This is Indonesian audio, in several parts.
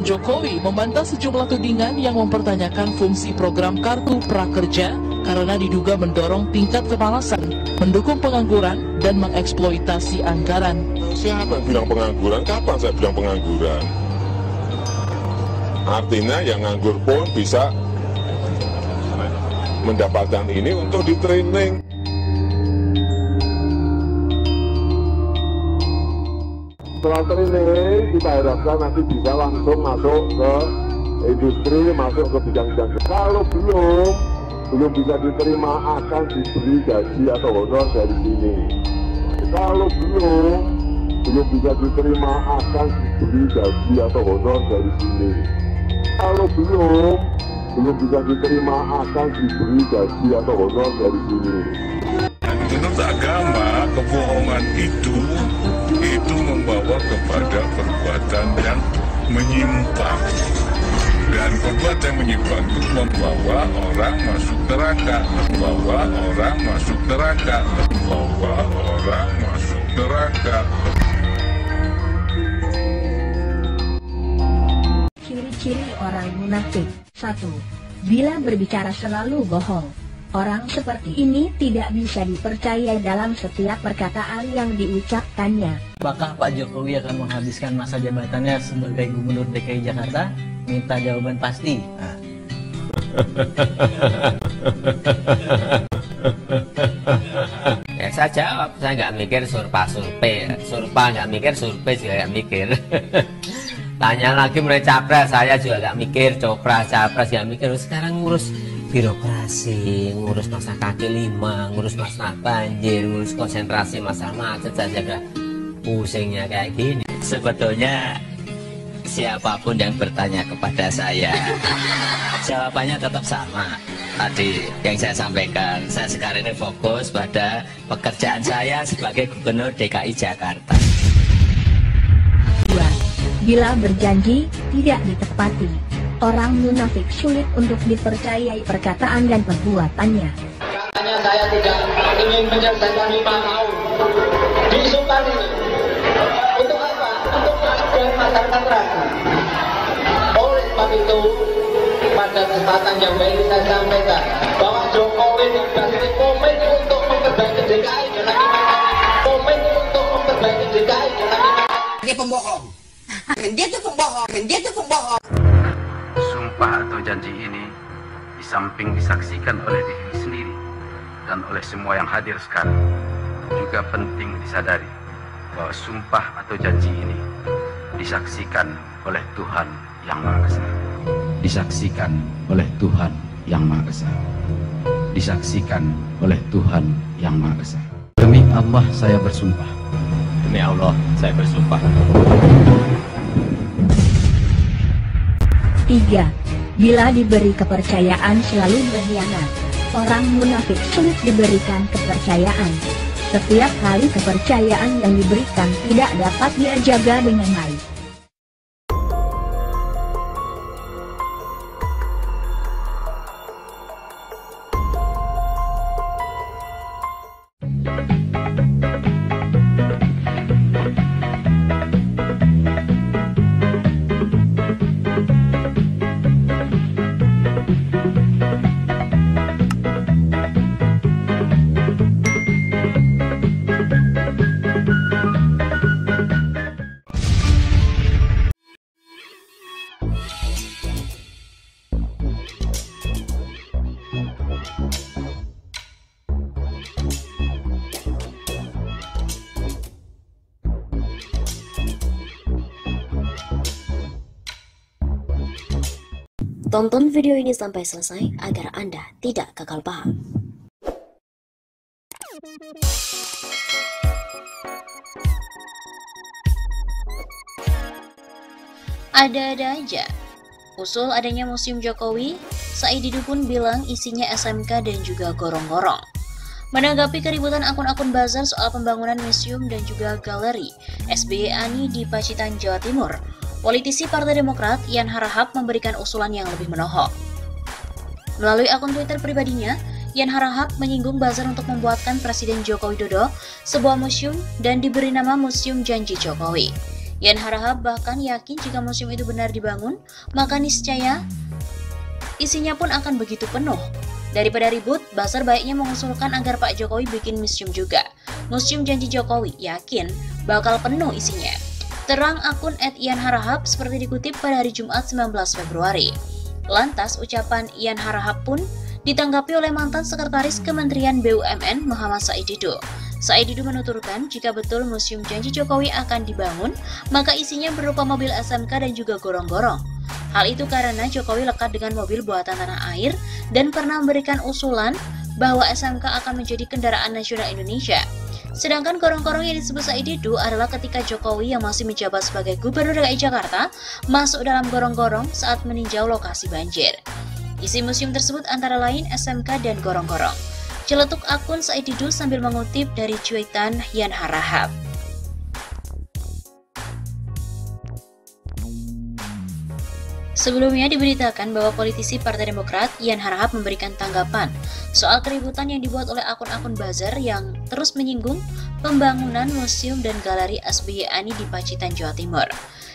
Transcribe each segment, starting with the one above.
Jokowi membantah sejumlah tudingan yang mempertanyakan fungsi program Kartu Prakerja karena diduga mendorong tingkat kemalasan, mendukung pengangguran, dan mengeksploitasi anggaran. Siapa yang bilang pengangguran? Kapan saya bilang pengangguran? Artinya yang nganggur pun bisa mendapatkan ini untuk di training. Setelah training, kita harapkan nanti bisa langsung masuk ke industri, masuk ke bidang-bidang. Kalau belum bisa diterima, akan diberi gaji atau honor dari sini. Kalau belum bisa diterima, akan diberi gaji atau honor dari sini. Kalau belum bisa diterima, akan diberi gaji atau honor dari sini. Menurut agama, kebohongan itu membawa kepada perbuatan yang menyimpang. Dan perbuatan yang menyimpang itu membawa orang masuk neraka. Membawa orang masuk neraka. Membawa orang masuk neraka. Ciri-ciri orang munafik. 1. Bila berbicara selalu bohong. Orang seperti ini tidak bisa dipercaya dalam setiap perkataan yang diucapkannya. Apakah Pak Jokowi akan menghabiskan masa jabatannya sebagai Gubernur DKI Jakarta? Minta jawaban pasti. Ya saya jawab, saya nggak mikir surpa nggak mikir, survei juga nggak mikir. Tanya lagi mulai capres, saya juga nggak mikir, capres nggak mikir. Sekarang ngurus birokrasi, ngurus masalah kaki lima, ngurus masalah banjir, ngurus konsentrasi masalah macet saja udah pusingnya kayak gini. Sebetulnya siapapun yang bertanya kepada saya, jawabannya tetap sama. Tadi yang saya sampaikan, saya sekarang ini fokus pada pekerjaan saya sebagai Gubernur DKI Jakarta. 2. Bila berjanji, tidak ditepati. Orang munafik sulit untuk dipercayai perkataan dan perbuatannya. Katanya saya tidak ingin menyelesaikan 5 tahun di Sultan ini. Untuk apa? Untuk keadaan masyarakat rakyat. Oleh sebab itu, pada kesempatan yang baik saya sampaikan bahwa Jokowi diberi komit untuk memperbaiki DKI dalam 5 tahun. Komit untuk memperbaiki DKI dalam 5 tahun. Dia pembohong. Dia tuh pembohong. Sumpah atau janji ini di samping disaksikan oleh diri sendiri dan oleh semua yang hadir sekarang, juga penting disadari bahwa sumpah atau janji ini disaksikan oleh Tuhan Yang Maha Esa. Disaksikan oleh Tuhan Yang Maha Esa. Disaksikan oleh Tuhan Yang Maha Esa. Demi Allah saya bersumpah. Demi Allah saya bersumpah. 3. Bila diberi kepercayaan selalu berkhianat. Orang munafik sulit diberikan kepercayaan. Setiap kali kepercayaan yang diberikan tidak dapat dia jaga dengan baik. Tonton video ini sampai selesai agar Anda tidak gagal paham. Ada-ada aja. Usul adanya Museum Jokowi, Said Didu pun bilang isinya SMK dan juga gorong-gorong. Menanggapi keributan akun-akun buzzer soal pembangunan museum dan juga galeri SBY Ani di Pacitan, Jawa Timur, politisi Partai Demokrat Yan Harahap memberikan usulan yang lebih menohok. Melalui akun Twitter pribadinya, Yan Harahap menyinggung buzzer untuk membuatkan Presiden Joko Widodo sebuah museum dan diberi nama Museum Janji Jokowi. Yan Harahap bahkan yakin jika museum itu benar dibangun, maka niscaya isinya pun akan begitu penuh. Daripada ribut, Buzzer baiknya mengusulkan agar Pak Jokowi bikin museum juga. Museum Janji Jokowi yakin bakal penuh isinya. Terang akun @ianharahap seperti dikutip pada hari Jumat 19 Februari. Lantas ucapan Yan Harahap pun ditanggapi oleh mantan Sekretaris Kementerian BUMN Muhammad Said Didu. Said Didu menuturkan jika betul Museum Janji Jokowi akan dibangun, maka isinya berupa mobil SMK dan juga gorong-gorong. Hal itu karena Jokowi lekat dengan mobil buatan tanah air dan pernah memberikan usulan bahwa SMK akan menjadi kendaraan nasional Indonesia. Sedangkan gorong-gorong yang disebut Said Didu adalah ketika Jokowi yang masih menjabat sebagai Gubernur DKI Jakarta masuk dalam gorong-gorong saat meninjau lokasi banjir. Isi museum tersebut antara lain SMK dan gorong-gorong. Celetuk akun Said Didu sambil mengutip dari cuitan Yan Harahap. Sebelumnya diberitakan bahwa politisi Partai Demokrat Yan Harahap memberikan tanggapan soal keributan yang dibuat oleh akun-akun buzzer yang terus menyinggung pembangunan museum dan galeri SBY Ani di Pacitan, Jawa Timur.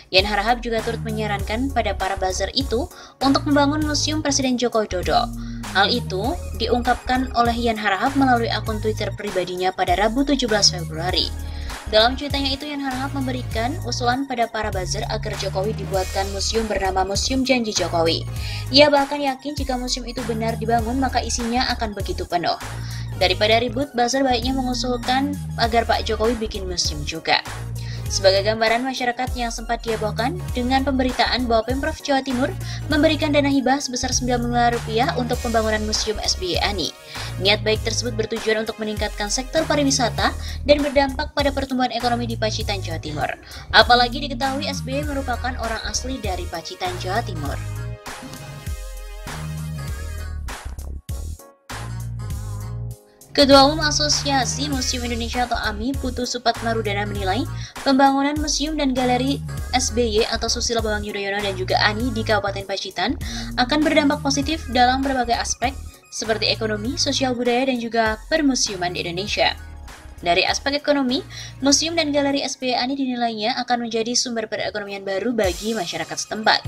Yan Harahap juga turut menyarankan pada para buzzer itu untuk membangun Museum Presiden Joko Widodo. Hal itu diungkapkan oleh Yan Harahap melalui akun Twitter pribadinya pada Rabu 17 Februari. Dalam cuitannya itu, Yan Harahap memberikan usulan pada para buzzer agar Jokowi dibuatkan museum bernama Museum Janji Jokowi. Ia bahkan yakin jika museum itu benar dibangun maka isinya akan begitu penuh. Daripada ribut, buzzer baiknya mengusulkan agar Pak Jokowi bikin museum juga. Sebagai gambaran masyarakat yang sempat dihebohkan dengan pemberitaan bahwa Pemprov Jawa Timur memberikan dana hibah sebesar 9 miliar rupiah untuk pembangunan Museum SBY Ani. Niat baik tersebut bertujuan untuk meningkatkan sektor pariwisata dan berdampak pada pertumbuhan ekonomi di Pacitan, Jawa Timur. Apalagi diketahui SBY merupakan orang asli dari Pacitan, Jawa Timur. Ketua Umum Asosiasi Museum Indonesia atau AMI, Putu Supatmarudana menilai pembangunan museum dan galeri SBY atau Susilo Bambang Yudhoyono dan juga ANI di Kabupaten Pacitan akan berdampak positif dalam berbagai aspek seperti ekonomi, sosial budaya, dan juga permusiuman di Indonesia. Dari aspek ekonomi, museum dan galeri SBY Ani dinilainya akan menjadi sumber perekonomian baru bagi masyarakat setempat.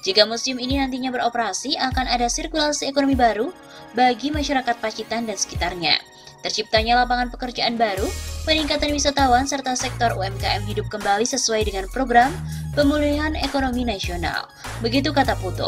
Jika museum ini nantinya beroperasi, akan ada sirkulasi ekonomi baru bagi masyarakat Pacitan dan sekitarnya. Terciptanya lapangan pekerjaan baru, peningkatan wisatawan, serta sektor UMKM hidup kembali sesuai dengan program pemulihan ekonomi nasional. Begitu kata Putu.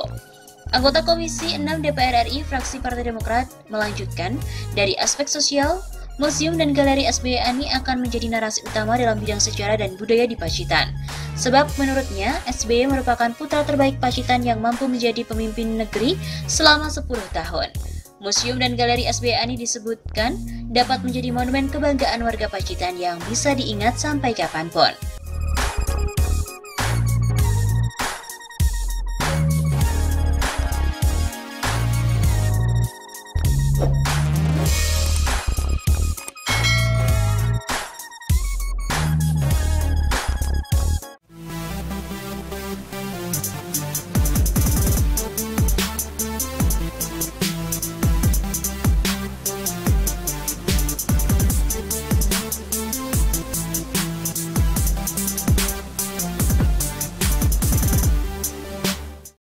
Anggota Komisi 6 DPR RI fraksi Partai Demokrat melanjutkan, dari aspek sosial, museum dan galeri SBY Ani akan menjadi narasi utama dalam bidang sejarah dan budaya di Pacitan. Sebab menurutnya, SBY merupakan putra terbaik Pacitan yang mampu menjadi pemimpin negeri selama 10 tahun. Museum dan galeri SBY Ani disebutkan dapat menjadi monumen kebanggaan warga Pacitan yang bisa diingat sampai kapanpun.